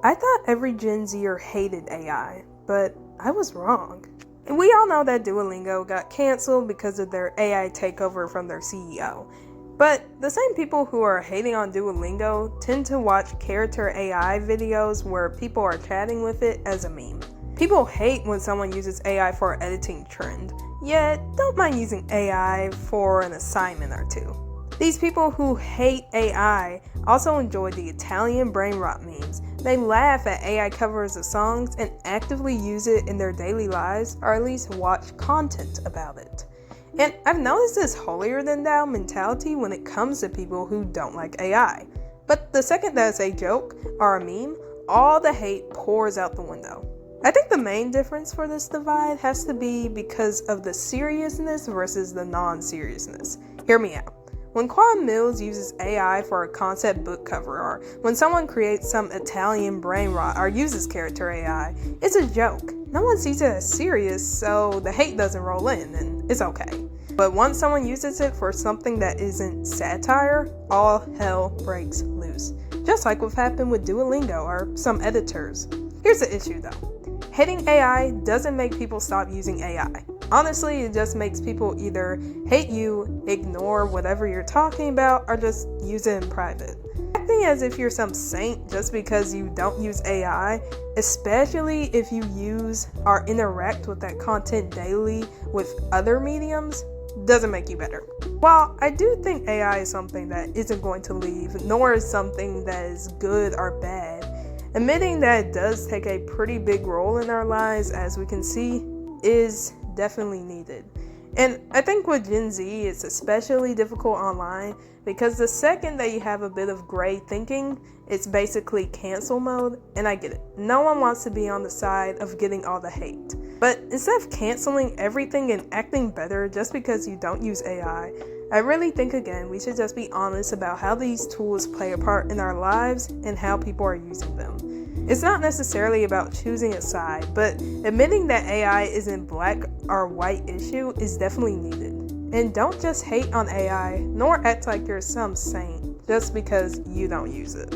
I thought every Gen Zer hated AI, but I was wrong. And we all know that Duolingo got canceled because of their AI takeover from their CEO. But the same people who are hating on Duolingo tend to watch character AI videos where people are chatting with it as a meme. People hate when someone uses AI for an editing trend, yet don't mind using AI for an assignment or two. These people who hate AI also enjoy the Italian brain rot memes. They laugh at AI covers of songs and actively use it in their daily lives, or at least watch content about it. And I've noticed this holier-than-thou mentality when it comes to people who don't like AI. But the second that's a joke or a meme, all the hate pours out the window. I think the main difference for this divide has to be because of the seriousness versus the non-seriousness. Hear me out. When Quan Mills uses AI for a concept book cover, or when someone creates some Italian brain rot or uses character AI, it's a joke. No one sees it as serious, so the hate doesn't roll in, and it's okay. But once someone uses it for something that isn't satire, all hell breaks loose. Just like what happened with Duolingo or some editors. Here's the issue though. Hating AI doesn't make people stop using AI. Honestly, it just makes people either hate you, ignore whatever you're talking about, or just use it in private. Acting as if you're some saint just because you don't use AI, especially if you use or interact with that content daily with other mediums, doesn't make you better. While I do think AI is something that isn't going to leave, nor is something that is good or bad, admitting that it does take a pretty big role in our lives, as we can see, is definitely needed. And I think with Gen Z, it's especially difficult online because the second that you have a bit of gray thinking, it's basically cancel mode, and I get it. No one wants to be on the side of getting all the hate. But instead of canceling everything and acting better just because you don't use AI, I really think again we should just be honest about how these tools play a part in our lives and how people are using them. It's not necessarily about choosing a side, but admitting that AI isn't black or white issue is definitely needed. And don't just hate on AI, nor act like you're some saint just because you don't use it.